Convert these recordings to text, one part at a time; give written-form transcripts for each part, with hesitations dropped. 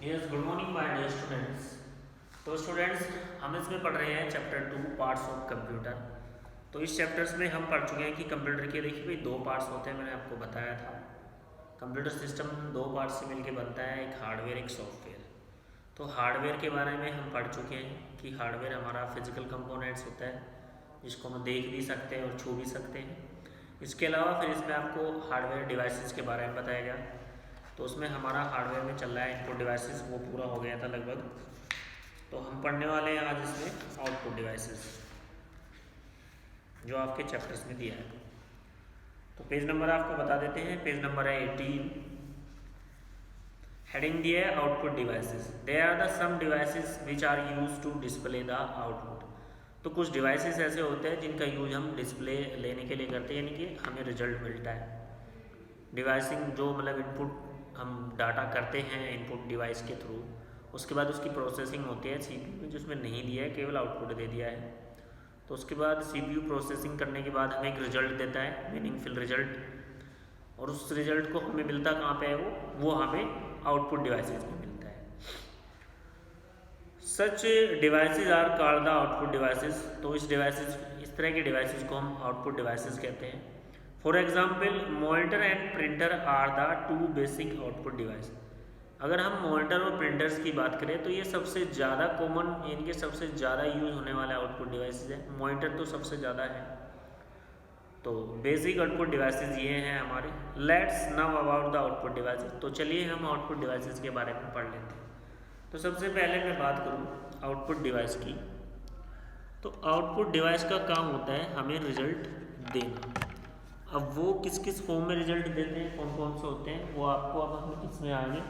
Yes, good morning my dear students. तो students, हम इसमें पढ़ रहे हैं चैप्टर 2 पार्ट्स ऑफ कंप्यूटर। तो इस चैप्टर्स में हम पढ़ चुके हैं कि कंप्यूटर के देखिए भाई दो पार्ट्स होते हैं, मैंने आपको बताया था। कंप्यूटर सिस्टम दो पार्ट्स से मिलकर बनता है, एक हार्डवेयर एक सॉफ्टवेयर। तो हार्डवेयर के बारे में हम पढ़ चुके हैं कि हार्डवेयर हमारा फिजिकल कंपोनेंट्स होता है जिसको हम देख भी सकते हैं और छू भी सकते हैं। इसके अलावा फिर इसमें आपको हार्डवेयर डिवाइसेस के बारे में बताया गया। तो उसमें हमारा हार्डवेयर में चल रहा है इनपुट डिवाइसेस, वो पूरा हो गया था लगभग। तो हम पढ़ने वाले हैं आज इसमें आउटपुट डिवाइसेस जो आपके चैप्टर्स में दिया है। तो पेज नंबर आपको बता देते हैं, पेज नंबर है 18। हेडिंग दिया है output devices. They are the some devices which are use to display the output. तो कुछ डिवाइसेस ऐसे होते हैं जिनका यूज हम डिस्प्ले लेने के लिए करते हैं, यानी कि हमें रिजल्ट मिलता है। डिवाइसिंग जो मतलब इनपुट हम डाटा करते हैं इनपुट डिवाइस के थ्रू, उसके बाद उसकी प्रोसेसिंग होती है सीपीयू में, जिसमें नहीं दिया है, केवल आउटपुट दे दिया है। तो उसके बाद सीपीयू प्रोसेसिंग करने के बाद हमें एक रिजल्ट देता है, मीनिंगफुल रिजल्ट। और उस रिजल्ट को हमें मिलता कहाँ पे है, वो हमें आउटपुट डिवाइसेज में मिलता है। Such devices are called the output devices. तो इस तरह के डिवाइसेज को हम आउटपुट डिवाइसेज कहते हैं। For example, monitor and printer are the two basic output device. अगर हम मॉनिटर और प्रिंटर्स की बात करें तो ये सबसे ज़्यादा कॉमन, यानी कि सबसे ज़्यादा यूज होने वाले आउटपुट डिवाइसेज है। मॉनिटर तो सबसे ज़्यादा है। तो बेसिक आउटपुट डिवाइसेज ये हैं हमारे। Let's now about the output devices. तो चलिए हम आउटपुट डिवाइसेज के बारे में पढ़ लेते हैं। तो सबसे पहले मैं बात करूँ आउटपुट डिवाइस की। तो आउटपुट डिवाइस का काम होता है हमें रिजल्ट देना। अब वो किस किस फॉर्म में रिजल्ट देते हैं, कौन कौन से होते हैं, वो आपको अब हम इसमें आगे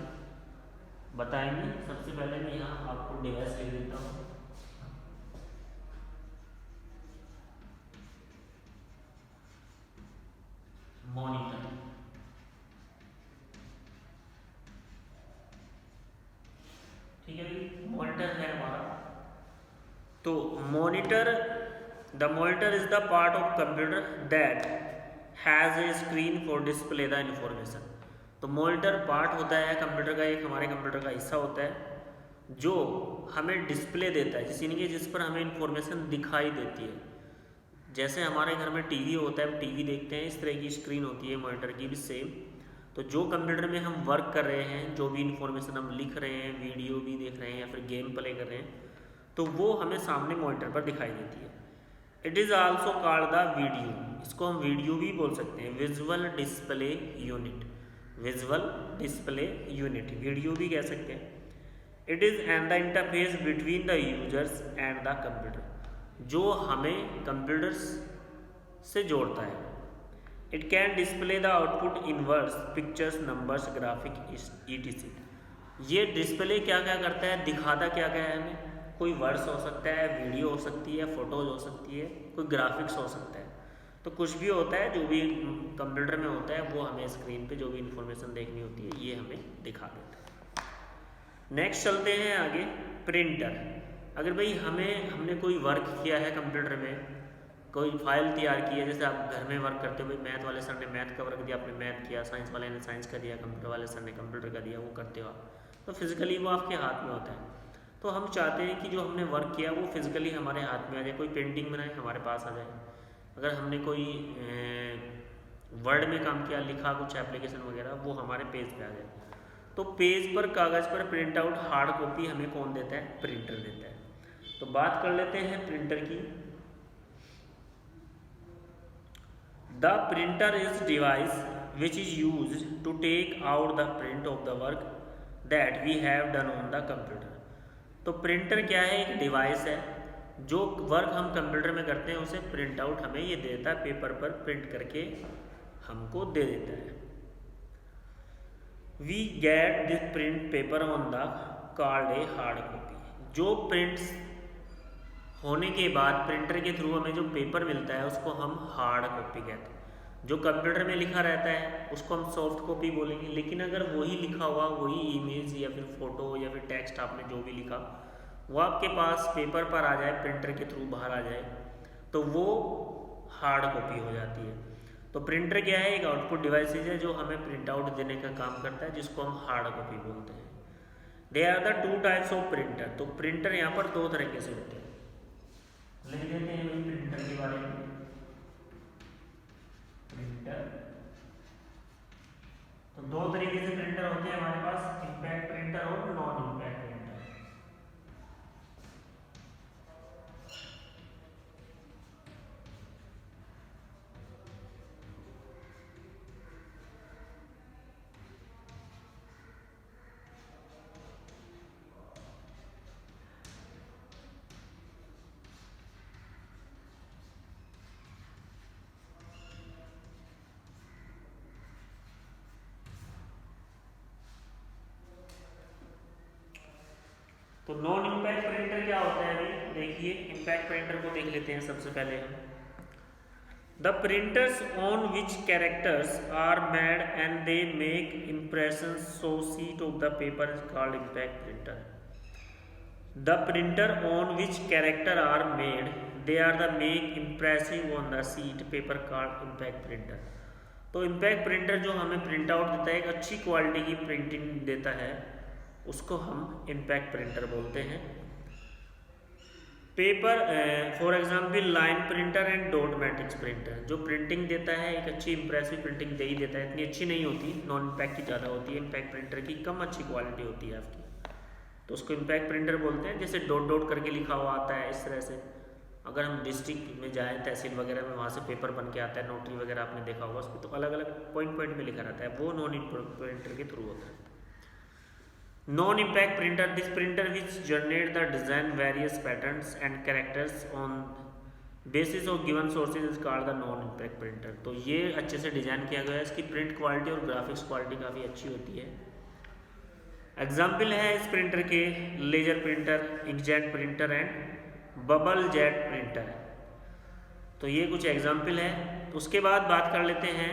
बताएंगे। सबसे पहले मैं यहाँ आउटपुट डिवाइस लिख देता हूँ। मॉनिटर, ठीक है भाई, मॉनिटर है हमारा। तो monitor, the monitor is the part of computer that has a screen for display the information. तो मॉनिटर पार्ट होता है कंप्यूटर का, एक हमारे कंप्यूटर का हिस्सा होता है जो हमें डिस्प्ले देता है, जिस पर हमें इंफॉर्मेशन दिखाई देती है। जैसे हमारे घर में टीवी होता है, हम टीवी देखते हैं, इस तरह की स्क्रीन होती है मॉनिटर की भी सेम। तो जो कंप्यूटर में हम वर्क कर रहे हैं, जो भी इंफॉर्मेशन हम लिख रहे हैं, वीडियो भी देख रहे हैं या फिर गेम प्ले कर रहे हैं, तो वो हमें सामने मॉनिटर पर दिखाई देती है। It is also called the video. इसको हम वीडियो भी बोल सकते हैं, visual display unit. Visual display unit video भी कह सकते हैं। It is and the interface between the users and the computer, जो हमें कंप्यूटर्स से जोड़ता है। It can display the output in words, pictures, numbers, graphic etc। ये डिस्प्ले क्या क्या करता है, दिखाता क्या क्या है हमें। कोई वर्ड्स हो सकता है, वीडियो हो सकती है, फोटोज हो सकती है, कोई ग्राफिक्स हो सकता है। तो कुछ भी होता है, जो भी कंप्यूटर में होता है वो हमें स्क्रीन पे जो भी इंफॉर्मेशन देखनी होती है ये हमें दिखा देता है। नेक्स्ट चलते हैं आगे, प्रिंटर। अगर भाई हमने कोई वर्क किया है कंप्यूटर में, कोई फाइल तैयार की है, जैसे आप घर में वर्क करते हो, भाई मैथ वाले सर ने मैथ का वर्क दिया, आपने मैथ किया, साइंस वाले ने साइंस का दिया, कंप्यूटर वाले सर ने कंप्यूटर का दिया, वो करते हो आप। तो फिजिकली वो आपके हाथ में होता है। तो हम चाहते हैं कि जो हमने वर्क किया वो फिजिकली हमारे हाथ में आ जाए। कोई पेंटिंग बनाए हमारे पास आ जाए, अगर हमने कोई वर्ड में काम किया, लिखा कुछ एप्लीकेशन वगैरह, वो हमारे पेज पे आ जाए। तो पेज पर, कागज़ पर प्रिंट आउट हार्ड कॉपी हमें कौन देता है, प्रिंटर देता है। तो बात कर लेते हैं प्रिंटर की। The printer is device which is use to take out the print of the work that we have done on the computer. तो प्रिंटर क्या है, एक डिवाइस है, जो वर्क हम कंप्यूटर में करते हैं उसे प्रिंट आउट हमें ये देता है, पेपर पर प्रिंट करके हमको दे देता है। We get this print paper on the called a hard copy. जो प्रिंट्स होने के बाद प्रिंटर के थ्रू हमें जो पेपर मिलता है उसको हम हार्ड कॉपी कहते हैं। जो कंप्यूटर में लिखा रहता है उसको हम सॉफ्ट कॉपी बोलेंगे। लेकिन अगर वही लिखा हुआ, वही इमेज या फिर फोटो या फिर टेक्स्ट आपने जो भी लिखा वो आपके पास पेपर पर आ जाए, प्रिंटर के थ्रू बाहर आ जाए, तो वो हार्ड कॉपी हो जाती है। तो प्रिंटर क्या है, एक आउटपुट डिवाइस है जो हमें प्रिंट आउट देने का काम करता है, जिसको हम हार्ड कॉपी बोलते हैं। They are the two types of printer. तो प्रिंटर यहाँ पर दो तरीके से होते हैं, लिख देते हैं भाई प्रिंटर के बारे में। प्रिंटर तो दो तरीके से प्रिंटर होते हैं हमारे पास, इम्पैक्ट प्रिंटर और नॉन इम्पैक्ट प्रिंटर। तो नॉन इम्पैक्ट प्रिंटर क्या होता है अभी देखिए, इम्पैक्ट प्रिंटर को देख लेते हैं सबसे पहले हम। The printers on which characters are made and they make impression so sheet of the paper is called impact printer. The printer on which character are made they are the make impressive on the sheet paper called impact printer. तो impact printer जो हमें print out देता है, एक अच्छी quality की printing देता है, उसको हम इम्पैक्ट प्रिंटर बोलते हैं। Paper for example line printer and dot matrix printer, जो प्रिंटिंग देता है एक अच्छी इंप्रेसिव प्रिंटिंग दे ही देता है, इतनी अच्छी नहीं होती, नॉन इम्पैक्ट की ज़्यादा होती है, इम्पैक्ट प्रिंटर की कम अच्छी क्वालिटी होती है आपकी, तो उसको इम्पैक्ट प्रिंटर बोलते हैं। जैसे डॉट डॉट करके लिखा हुआ आता है इस तरह से, अगर हम डिस्ट्रिक्ट में जाएँ तहसील वगैरह में, वहाँ से पेपर बन के आता है, नोटरी वगैरह आपने देखा होगा, उस पर तो अलग अलग पॉइंट पॉइंट में लिखा रहता है, वो नॉन इम्पैक्ट प्रिंटर के थ्रू होता है। Non impact printer, this printer which generate the design various patterns and characters on basis of given sources is called the non impact printer. तो ये अच्छे से डिजाइन किया गया है, इसकी प्रिंट क्वालिटी और ग्राफिक्स क्वालिटी काफ़ी अच्छी होती है। एग्जाम्पल है इस प्रिंटर के laser printer, inkjet printer and bubble jet printer. तो ये कुछ एग्जाम्पल है। उसके बाद बात कर लेते हैं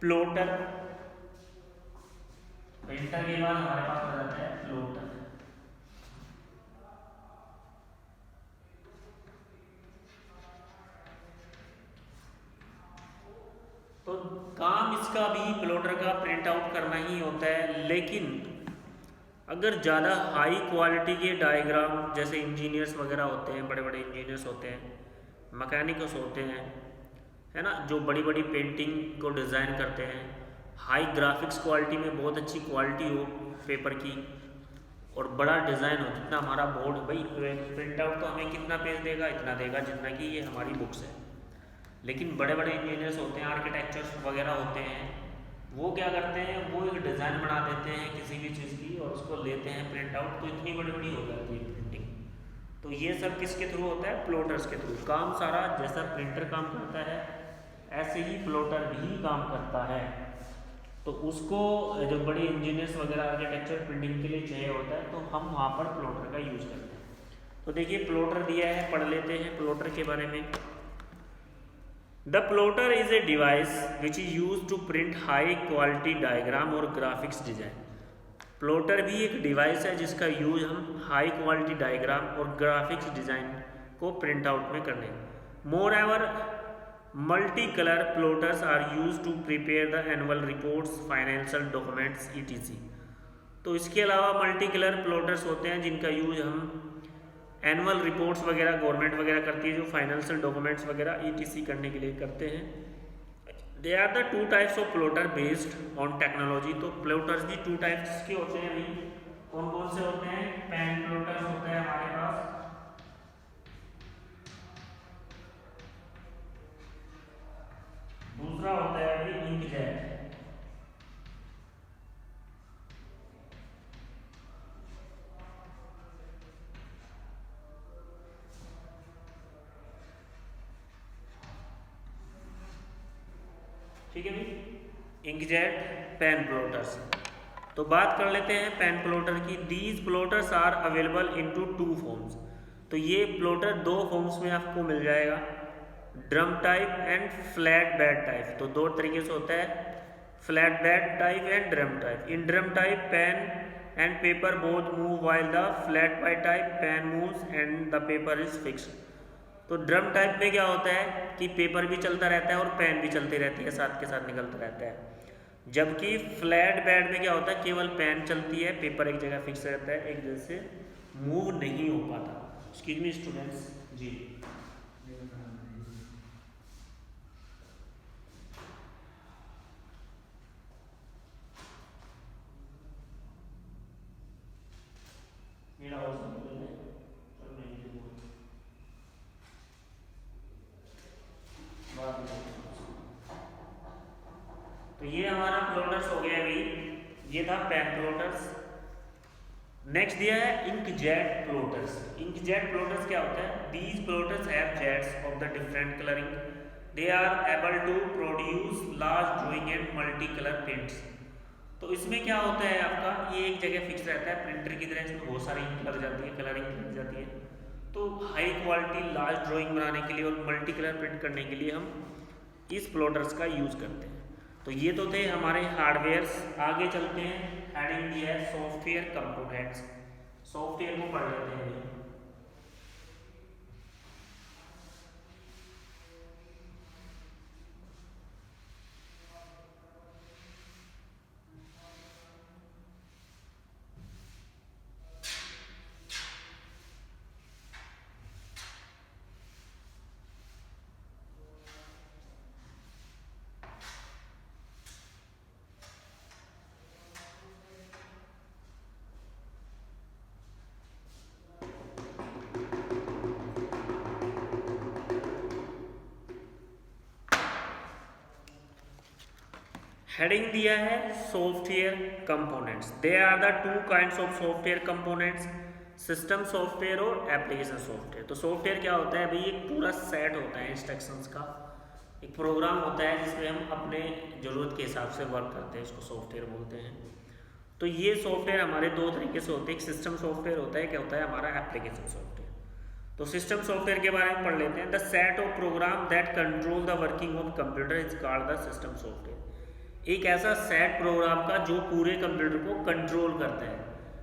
प्लॉटर प्रिंटर के बाद हमारे पास आ जाता है प्लॉटर। तो काम इसका भी प्लॉटर का प्रिंट आउट करना ही होता है, लेकिन अगर ज़्यादा हाई क्वालिटी के डायग्राम, जैसे इंजीनियर्स वगैरह होते हैं, बड़े बड़े इंजीनियर्स होते हैं, मैकेनिक्स होते हैं, है ना, जो बड़ी बड़ी पेंटिंग को डिज़ाइन करते हैं, हाई ग्राफिक्स क्वालिटी में बहुत अच्छी क्वालिटी हो पेपर की और बड़ा डिज़ाइन हो, जितना हमारा बोर्ड, भाई प्रिंट आउट तो हमें कितना पेज देगा, इतना देगा जितना कि ये हमारी बुक्स है। लेकिन बड़े बड़े इंजीनियर्स होते हैं, आर्किटेक्चर्स वगैरह होते हैं, वो क्या करते हैं, वो एक डिज़ाइन बना देते हैं किसी भी चीज़ की और उसको लेते हैं प्रिंट आउट, तो इतनी बड़ी बड़ी हो जाती है प्रिंटिंग। तो ये सब किसके थ्रू होता है, प्लॉटर्स के थ्रू। काम सारा जैसा प्रिंटर काम करता है ऐसे ही प्लॉटर भी काम करता है। तो उसको जो बड़े इंजीनियर्स वगैरह आर्किटेक्चर प्रिंटिंग के लिए चाहिए होता है, तो हम वहाँ पर प्लॉटर का यूज़ करते हैं। तो देखिए प्लॉटर दिया है, पढ़ लेते हैं प्लॉटर के बारे में। The plotter is a device which is use to print high quality diagram और ग्राफिक्स डिजाइन। प्लॉटर भी एक डिवाइस है जिसका यूज हम हाई क्वालिटी डायग्राम और ग्राफिक्स डिजाइन को प्रिंट आउट में करने। Moreover multi colour plotters are use to prepare the annual reports, financial documents etc। तो इसके अलावा मल्टी कलर प्लॉटर्स होते हैं जिनका यूज हम एनुअल रिपोर्ट्स वगैरह गवर्नमेंट वगैरह करती है, जो फाइनेंशियल डॉक्यूमेंट्स वगैरह etc करने के लिए करते हैं। They are the two types of plotter based on technology. तो प्लॉटर्स भी टू टाइप्स के होते हैं भाई, कौन कौन से होते हैं, पेन प्लॉटर्स होता है हमारे पास, दूसरा होता है अभी इंकजेट, ठीक है भाई, इंकजेट पेन प्लॉटर्स। तो बात कर लेते हैं पेन प्लॉटर की। These plotters are available into two forms. तो ये प्लॉटर दो फॉर्म्स में आपको मिल जाएगा, drum type and flat bed type. तो दो तरीके से होता है, flat bed type and drum type. In drum type pen and paper both move while the flat bed type pen moves and the paper is fixed. तो drum type में क्या होता है कि पेपर भी चलता रहता है और पेन भी चलती रहती है, साथ के साथ निकलता रहता है। जबकि फ्लैट बेड में क्या होता है, केवल पेन चलती है, पेपर एक जगह फिक्स रहता है, एक जगह से मूव नहीं हो पाता। एक्सक्यूज मी स्टूडेंट्स जी। तो ये हमारा प्लॉटर्स हो गया अभी, ये था पेन प्लॉटर्स। नेक्स्ट दिया है इंकजेट प्लॉटर्स। इंकजेट प्लॉटर्स क्या होता है, these plotters have jets of the different colouring, they are able to produce large drawing and multi colour paints. तो इसमें क्या होता है आपका, ये एक जगह फिक्स रहता है, प्रिंटर की तरह इसमें बहुत सारी इंक लग जाती है, कलरिंग लग जाती है। तो हाई क्वालिटी लार्ज ड्राइंग बनाने के लिए और मल्टी कलर प्रिंट करने के लिए हम इस प्लॉटर्स का यूज करते हैं। तो ये तो थे हमारे हार्डवेयर्स। आगे चलते हैं, हेडिंग दिया है सॉफ्टवेयर कंपोनेंट्स। सॉफ्टवेयर को पढ़ लेते हैं। हेडिंग दिया है software components. They are the two kinds of software components, system software और एप्लीकेशन सॉफ्टवेयर। तो सॉफ्टवेयर क्या होता है भाई, एक पूरा सेट होता है इंस्ट्रक्शंस का, एक प्रोग्राम होता है जिसमें हम अपने ज़रूरत के हिसाब से वर्क करते हैं, इसको सॉफ्टवेयर बोलते हैं। तो ये सॉफ्टवेयर हमारे दो तरीके से होते हैं, एक सिस्टम सॉफ्टवेयर होता है, क्या होता है हमारा एप्लीकेशन सॉफ्टवेयर। तो सिस्टम सॉफ्टवेयर के बारे में पढ़ लेते हैं। The set of program that control the working of computer is called the system software. एक ऐसा सेट प्रोग्राम का जो पूरे कंप्यूटर को कंट्रोल करता है,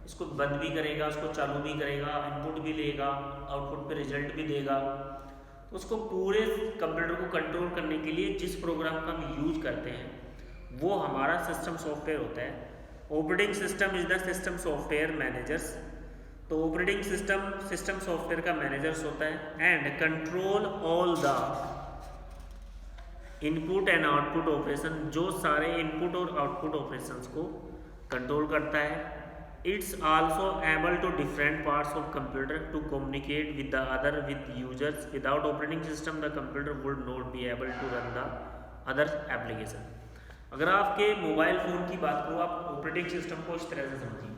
इसको बंद भी करेगा, उसको चालू भी करेगा, इनपुट भी लेगा, आउटपुट पे रिजल्ट भी देगा। तो उसको पूरे कंप्यूटर को कंट्रोल करने के लिए जिस प्रोग्राम का हम यूज करते हैं वो हमारा सिस्टम सॉफ्टवेयर होता है। Operating system is the system software managers. तो ऑपरेटिंग सिस्टम सॉफ्टवेयर का मैनेजर्स होता है and control all the input and output operation, जो सारे इनपुट और आउटपुट ऑपरेशंस को कंट्रोल करता है। It's also able to different parts of computer to communicate with the other with users. Without operating system the computer would not be able to run the other application. अगर आपके mobile phone की बात करो, आप operating system को इस तरह से समझिए,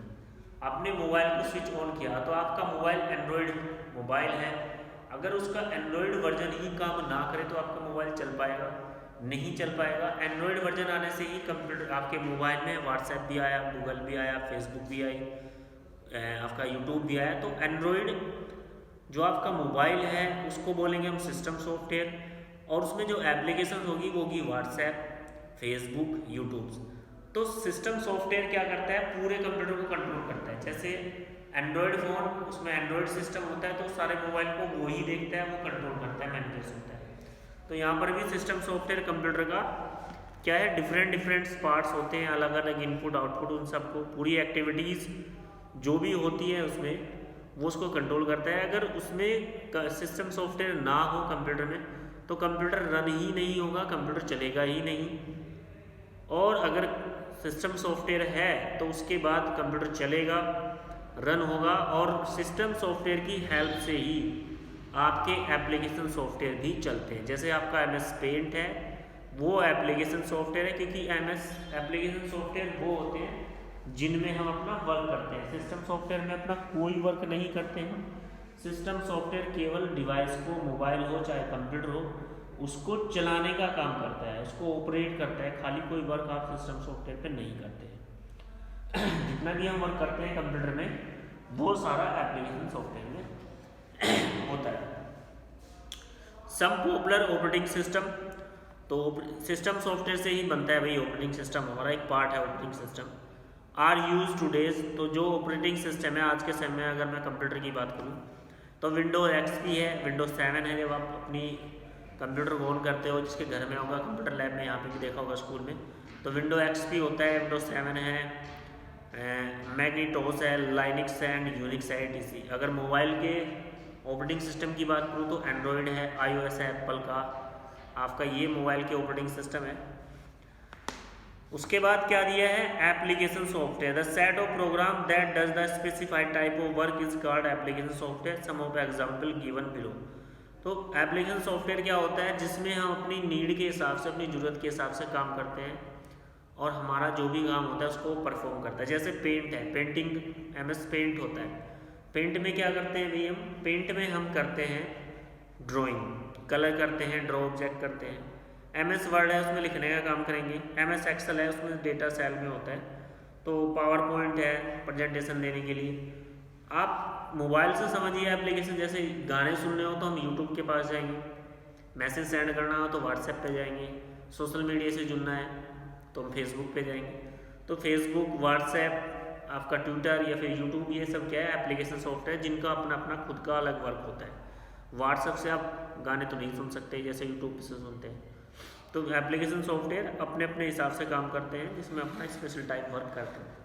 आपने मोबाइल को स्विच ऑन किया तो आपका मोबाइल एंड्रॉयड मोबाइल है, अगर उसका एंड्रॉयड वर्जन ही काम ना करे तो आपका मोबाइल चल पाएगा, नहीं चल पाएगा। एंड्रॉयड वर्जन आने से ही कंप्यूटर आपके मोबाइल में व्हाट्सएप भी आया, गूगल भी आया, फेसबुक भी आई, आपका यूट्यूब भी आया। तो एंड्रॉयड जो आपका मोबाइल है उसको बोलेंगे हम सिस्टम सॉफ्टवेयर, और उसमें जो एप्लीकेशन होगी वो होगी व्हाट्सएप, फेसबुक, यूट्यूब। तो सिस्टम सॉफ्टवेयर क्या करता है, पूरे कंप्यूटर को कंट्रोल करता है। जैसे एंड्रॉयड फ़ोन, उसमें एंड्रॉयड सिस्टम होता है तो सारे मोबाइल को वो ही देखता है, वो कंट्रोल करता है, मैनेजर्स होता है। तो यहाँ पर भी सिस्टम सॉफ्टवेयर कंप्यूटर का क्या है, डिफरेंट पार्ट्स होते हैं, अलग अलग इनपुट आउटपुट, उन सबको पूरी एक्टिविटीज़ जो भी होती है उसमें वो उसको कंट्रोल करता है। अगर उसमें सिस्टम सॉफ्टवेयर ना हो कंप्यूटर में तो कंप्यूटर रन ही नहीं होगा, कंप्यूटर चलेगा ही नहीं। और अगर सिस्टम सॉफ्टवेयर है तो उसके बाद कंप्यूटर चलेगा, रन होगा, और सिस्टम सॉफ्टवेयर की हेल्प से ही आपके एप्लीकेशन सॉफ्टवेयर भी चलते हैं। जैसे आपका MS पेंट है वो एप्लीकेशन सॉफ्टवेयर है, क्योंकि MS एप्लीकेशन सॉफ्टवेयर वो होते हैं जिनमें हम अपना वर्क करते हैं। सिस्टम सॉफ्टवेयर में अपना कोई वर्क नहीं करते हैं। सिस्टम सॉफ्टवेयर केवल डिवाइस को, मोबाइल हो चाहे कंप्यूटर हो, उसको चलाने का काम करता है, उसको ऑपरेट करता है, खाली कोई वर्क आप सिस्टम सॉफ्टवेयर पे नहीं करते हैं। जितना भी हम वर्क करते हैं कंप्यूटर में वो सारा एप्लीकेशन सॉफ्टवेयर में होता है। सम पॉपुलर ऑपरेटिंग सिस्टम, तो सिस्टम सॉफ्टवेयर से ही बनता है भाई ऑपरेटिंग सिस्टम, हमारा एक पार्ट है operating system. Are use todays, तो जो ऑपरेटिंग सिस्टम है आज के समय में, अगर मैं कंप्यूटर की बात करूँ तो विंडोज XP है, विंडोज 7 है। जब आप अपनी कंप्यूटर ऑन करते हो, जिसके घर में होगा कंप्यूटर लैब में, यहाँ पे भी देखा होगा स्कूल में, तो विंडो एक्सपी होता है, विंडो 7 है, मैग्नीटोस है, लाइनिक्स है एंड यूनिक्स है, etc। अगर मोबाइल के ऑपरेटिंग सिस्टम की बात करूँ तो एंड्रॉयड है, iOS है एप्पल का, आपका ये मोबाइल के ऑपरेटिंग सिस्टम है। उसके बाद क्या दिया है, application software, the set of program that does the specified type of work is called application software, some of example given below. तो एप्लीकेशन सॉफ्टवेयर क्या होता है, जिसमें हम अपनी नीड के हिसाब से, अपनी ज़रूरत के हिसाब से काम करते हैं और हमारा जो भी काम होता है उसको परफॉर्म करता है। जैसे पेंट है, पेंटिंग MS पेंट होता है। पेंट में क्या करते हैं भाई, हम पेंट में हम करते हैं ड्राइंग, कलर करते हैं, ड्रॉ ऑब्जेक्ट करते हैं। MS वर्ड है, उसमें लिखने का काम करेंगे। MS एक्सेल है, उसमें डेटा सेल में होता है। तो पावर पॉइंट है, प्रेजेंटेशन देने के लिए। आप मोबाइल से समझिए एप्लीकेशन, जैसे गाने सुनने हो तो हम यूट्यूब के पास जाएंगे, मैसेज सेंड करना हो तो व्हाट्सएप पे जाएंगे, सोशल मीडिया से जुड़ना है तो हम फेसबुक पे जाएंगे। तो फेसबुक, व्हाट्सएप, आपका ट्विटर या फिर यूट्यूब, ये सब क्या है, एप्लीकेशन सॉफ्टवेयर जिनका अपना अपना खुद का अलग वर्क होता है। व्हाट्सएप से आप गाने तो नहीं सुन सकते जैसे यूट्यूब से सुनते हैं। तो एप्लीकेशन सॉफ्टवेयर अपने अपने हिसाब से काम करते हैं, जिसमें अपना स्पेशल टाइप वर्क करते हैं।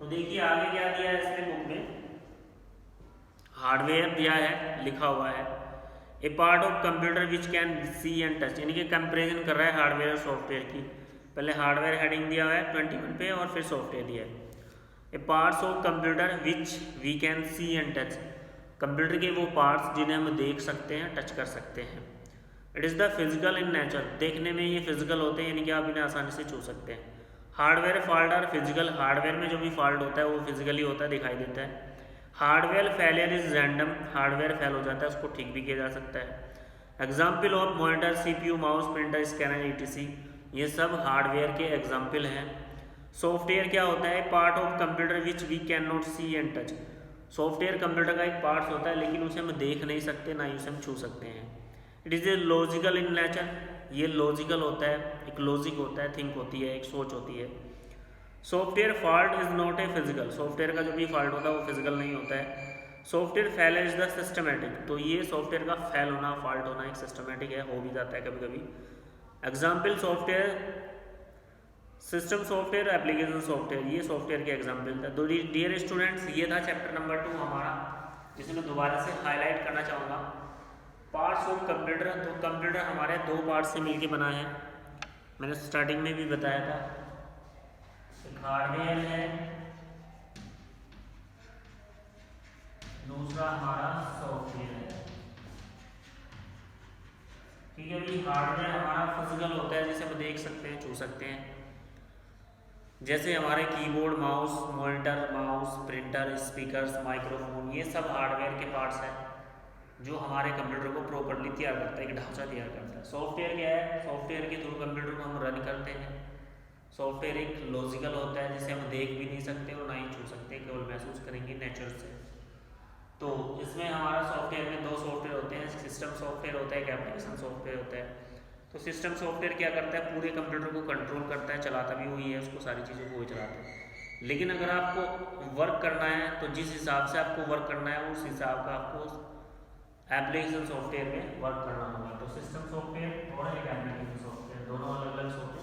तो देखिए आगे क्या दिया है इसमें बुक में, हार्डवेयर दिया है, लिखा हुआ है a part of computer which can see and touch, यानी कि कंपेरिजन कर रहा है हार्डवेयर और सॉफ्टवेयर की। पहले हार्डवेयर हेडिंग दिया हुआ है 21 पे और फिर सॉफ्टवेयर दिया है। A parts of computer which we can see and touch, computer के वो पार्ट्स जिन्हें हम देख सकते हैं, टच कर सकते हैं। It is the physical in nature, देखने में ये फिजिकल होते हैं, यानी कि आप इन्हें आसानी से छू सकते हैं। हार्डवेयर फॉल्ट और फिजिकल, हार्डवेयर में जो भी फॉल्ट होता है वो फिजिकली होता है, दिखाई देता है। Hardware failure is random, hardware fail हो जाता है, उसको ठीक भी किया जा सकता है। Example of monitor, CPU, mouse, printer, scanner, etc, ये सब हार्डवेयर के एग्जाम्पल हैं। सॉफ्टवेयर क्या होता है, part of computer which we can not see and touch, software computer का एक पार्ट होता है लेकिन उसे हम देख नहीं सकते, ना ही उसे हम छू सकते हैं। It is a logical in nature, ये लॉजिकल होता है, एक लॉजिक होता है, थिंक होती है, एक सोच होती है। Software fault is not a physical, software का जो भी फॉल्ट होता है वो फिजिकल नहीं होता है। Software failure is the systematic, तो ये सॉफ्टवेयर का फेल होना, फॉल्ट होना एक सिस्टमेटिक है, हो भी जाता है कभी कभी। Example software, system software, application software, ये सॉफ्टवेयर के एग्जाम्पल था। तो डियर स्टूडेंट्स, ये था चैप्टर नंबर 2 हमारा, जिसे मैं दोबारा से हाईलाइट करना चाहूँगा। पार्ट्स ऑफ कंप्यूटर, तो कंप्यूटर हमारे दो पार्ट से मिलके बना है, मैंने स्टार्टिंग में भी बताया था। एक हार्डवेयर है, दूसरा हमारा सॉफ्टवेयर है। ठीक है भाई, हार्डवेयर हमारा फिजिकल होता है, जिसे हम देख सकते हैं, छू सकते हैं, जैसे हमारे keyboard, mouse, monitor, mouse, printer, speakers, microphone, ये सब हार्डवेयर के पार्ट्स हैं जो हमारे कंप्यूटर को प्रॉपर्ली तैयार करता है, एक ढांचा तैयार करता है। सॉफ्टवेयर क्या है, सॉफ्टवेयर के थ्रू कंप्यूटर को हम रन करते हैं। सॉफ्टवेयर एक लॉजिकल होता है जिसे हम देख भी नहीं सकते और ना ही छू सकते, केवल महसूस करेंगे नेचर से। तो इसमें हमारा सॉफ्टवेयर में दो सॉफ्टवेयर होते हैं, सिस्टम सॉफ्टवेयर होता है, एक एप्लीकेशन सॉफ्टवेयर होता है। तो सिस्टम सॉफ्टवेयर क्या करता है, पूरे कंप्यूटर को कंट्रोल करता है, चलाता भी वही है, उसको सारी चीज़ों को वही चलाता है। लेकिन अगर आपको वर्क करना है तो जिस हिसाब से आपको वर्क करना है उस हिसाब का आपको एप्लीकेशन सॉफ्टवेयर में वर्क करना होगा। तो सिस्टम सॉफ्टवेयर और एक एप्लीकेशन सॉफ्टवेयर, दोनों अलग अलग सॉफ्टवेयर।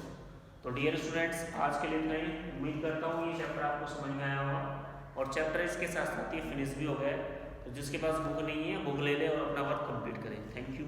तो डियर स्टूडेंट्स, आज के लिए इतना ही। उम्मीद करता हूँ ये चैप्टर आपको समझ में आया होगा और चैप्टर इसके साथ साथ ये फिनिश भी हो गया है। तो जिसके पास बुक नहीं है, बुक ले ले और अपना वर्क कंप्लीट करें। Thank you.